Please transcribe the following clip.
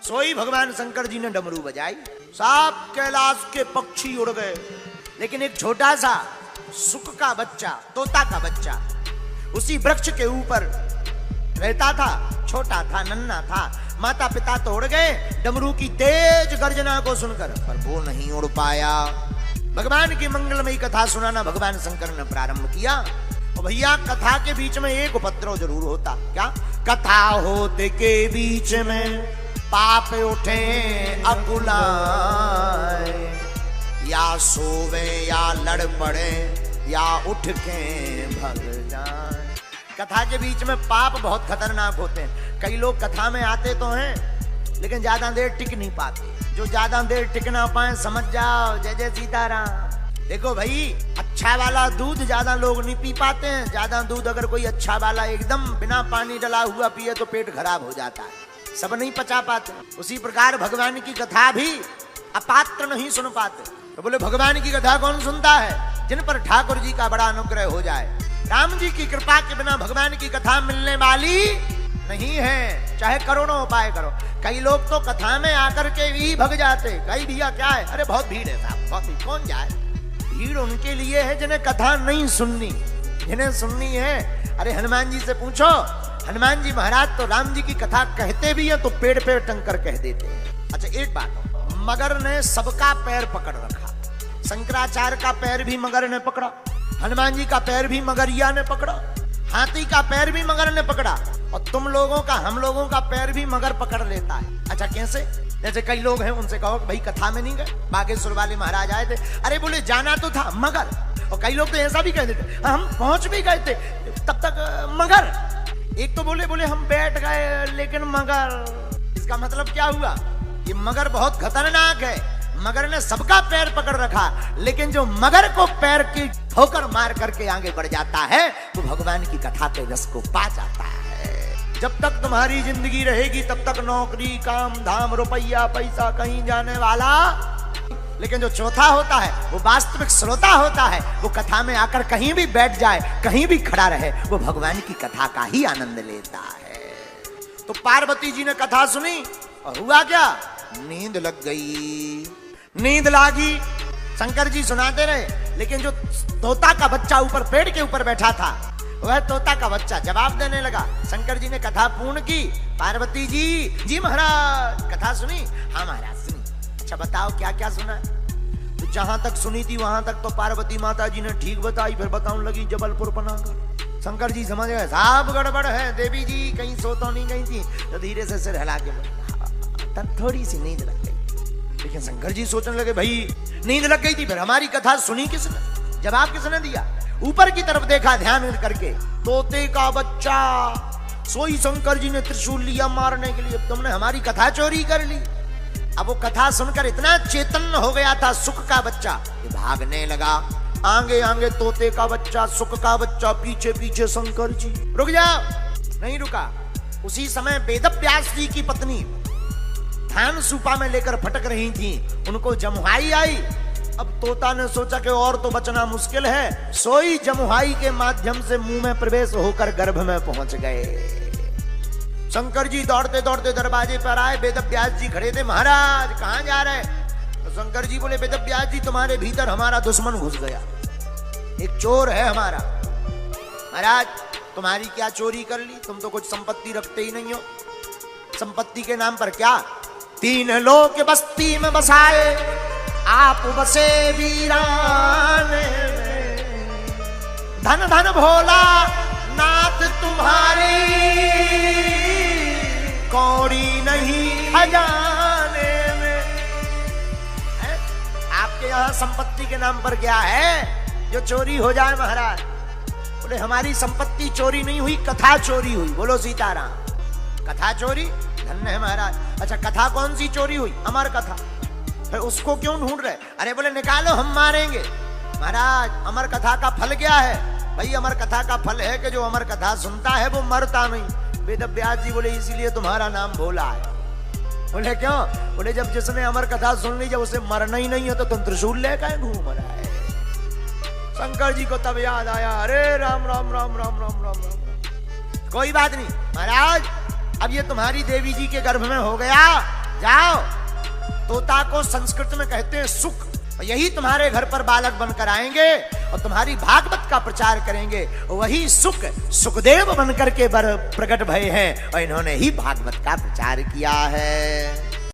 सोई भगवान शंकर जी ने डमरू बजाई, सब कैलाश के पक्षी उड़ गए, लेकिन एक छोटा सा सुक का बच्चा, तोता का बच्चा उसी वृक्ष के ऊपर रहता था। छोटा था, नन्हा था, माता पिता तो उड़ गए डमरू की तेज गर्जना को सुनकर, पर वो नहीं उड़ पाया। भगवान की मंगलमयी कथा सुनाना भगवान शंकर ने प्रारंभ किया। और भैया कथा के बीच में एक उपद्रव जरूर होता। क्या? कथा होते के बीच में पाप उठे अकुलाए, या सोवे या लड़ पड़े या उठ के भग जाए। कथा के बीच में पाप बहुत खतरनाक होते हैं। कई लोग कथा में आते तो हैं लेकिन ज्यादा देर टिक नहीं पाते। जो ज्यादा देर टिक ना पाए समझ जाओ जय जय सीताराम। देखो भाई, अच्छा वाला दूध ज्यादा लोग नहीं पी पाते हैं। ज्यादा दूध अगर कोई अच्छा वाला एकदम बिना पानी डला हुआ पिए तो पेट खराब हो जाता है, सब नहीं पचा पाते। उसी प्रकार भगवान की कथा भी अपात्र नहीं सुन पाते। तो बोले भगवान की कथा कौन सुनता है? जिन पर ठाकुर जी का बड़ा अनुग्रह हो जाए। राम जी की कृपा के बिना भगवान की कथा मिलने वाली नहीं है, चाहे करोड़ों उपाय करो। कई लोग तो कथा में आकर के भी भग जाते। कई भैया क्या है, अरे बहुत भीड़ है साहब, बहुत भीड़, कौन जाए? भीड़ उनके लिए है जिन्हें कथा नहीं सुननी, जिन्हें सुननी है। अरे हनुमान जी से पूछो, हनुमान जी महाराज तो राम जी की कथा कहते भी हैं तो पेड़ पे टंग कर कह देते हैं। अच्छा एक बात, मगर ने सबका पैर पकड़ रखा। शंकराचार्य का पैर भी मगर ने पकड़ा, हनुमान जी का पैर भी मगरिया ने पकड़ा, हाथी का पैर भी मगर ने पकड़ा, और तुम लोगों का, हम लोगों का पैर भी मगर पकड़ लेता है। अच्छा कैसे? जैसे कई लोग हैं उनसे कहो भाई कथा में नहीं गए, बागेश्वर वाले महाराज आए थे, अरे बोले जाना तो था मगर। और कई लोग तो ऐसा भी कह देते हम पहुंच भी गए थे तब तक मगर। एक तो बोले हम बैठ गए लेकिन मगर। इसका मतलब क्या हुआ? ये मगर बहुत खतरनाक है। मगर ने सबका पैर पकड़ रखा, लेकिन जो मगर को पैर की ठोकर मार करके आगे बढ़ जाता है तो भगवान की कथा के रस को पा जाता है। जब तक तुम्हारी जिंदगी रहेगी तब तक नौकरी, काम धाम, रुपया पैसा कहीं जाने वाला। लेकिन जो चौथा होता है वो वास्तविक श्रोता होता है। वो कथा में आकर कहीं भी बैठ जाए, कहीं भी खड़ा रहे, वो भगवान की कथा का ही आनंद लेता है। तो पार्वती जी ने कथा सुनी और हुआ क्या? नींद लग गई। नींद लागी, शंकर जी सुनाते रहे, लेकिन जो तोता का बच्चा ऊपर पेड़ के ऊपर बैठा था वह तोता का बच्चा जवाब देने लगा। शंकर जी ने कथा पूर्ण की। पार्वती जी महाराज कथा सुनी? हाँ महाराज सुनी। अच्छा बताओ क्या क्या सुना? तो जहां तक सुनी थी वहां तक तो पार्वती माता जी ने ठीक बताई, फिर बताने लगी जबलपुर बनाकर। शंकर जी समझ गए साहब गड़बड़ है, देवी जी कहीं सो तो नहीं गई थी। तो धीरे से सिर हिला के तब थोड़ी सी नींद लग गई। लेकिन शंकर जी सोचने लगे भाई नींद लग गई थी, फिर हमारी कथा सुनी किसने, जवाब किसने दिया? ऊपर की तरफ देखा ध्यान करके, तोते का बच्चा। सोई शंकर जी ने त्रिशूल लिया मारने के लिए, तुमने हमारी कथा चोरी कर ली। अब वो कथा सुनकर इतना चेतन हो गया था सुख का बच्चा कि भागने लगा। आगे आगे तोते का बच्चा, सुख का बच्चा, पीछे पीछे शंकर जी। रुक जाओ, नहीं रुका। उसी समय वेदव्यास जी की पत्नी धान सूपा में लेकर फटक रही थी, उनको जमुहाई आई। अब तोता ने सोचा कि और तो बचना मुश्किल है, सोई जमुहाई के माध्यम से मुंह में प्रवेश होकर गर्भ में पहुंच गए। शंकर जी दौड़ते दौड़ते दरवाजे पर आए, वेदव्यास जी खड़े थे। महाराज कहां जा रहे? तो शंकर जी बोले वेदव्यास जी तुम्हारे भीतर हमारा दुश्मन घुस गया, एक चोर है हमारा। महाराज तुम्हारी क्या चोरी कर ली? तुम तो कुछ संपत्ति रखते ही नहीं हो। संपत्ति के नाम पर क्या? 3 लोग बस्ती में बसाए, आप बसे वीरान में। धन धन भोला नाथ तुम्हारी, कौड़ी नहीं खजाने में। आपके यहाँ संपत्ति के नाम पर क्या है जो चोरी हो जाए? महाराज बोले हमारी संपत्ति चोरी नहीं हुई, कथा चोरी हुई। बोलो सीताराम। कथा चोरी? धन्य है महाराज। अच्छा कथा कौन सी चोरी हुई? अमर कथा। फिर उसको क्यों ढूंढ रहे? अरे बोले निकालो हम मारेंगे। महाराज अमर कथा का फल क्या है? भाई अमर कथा का फल है कि जो अमर कथा सुनता है वो मरता नहीं। वेदव्यास जी बोले इसीलिए तुम्हारा नाम भोला है। बोले क्यों? बोले जब जिसने अमर कथा सुन ली, जब उसे मरना ही नहीं है तो तुम त्रिशूल लेकर घूम रहा है। शंकर जी को तब याद आया, अरे राम राम राम राम राम राम राम। कोई बात नहीं महाराज, अब ये तुम्हारी देवी जी के गर्भ में हो गया, जाओ। तोता को संस्कृत में कहते हैं सुख। यही तुम्हारे घर पर बालक बनकर आएंगे और तुम्हारी भागवत का प्रचार करेंगे। वही सुख सुखदेव बनकर के प्रकट भय हैं और इन्होंने ही भागवत का प्रचार किया है।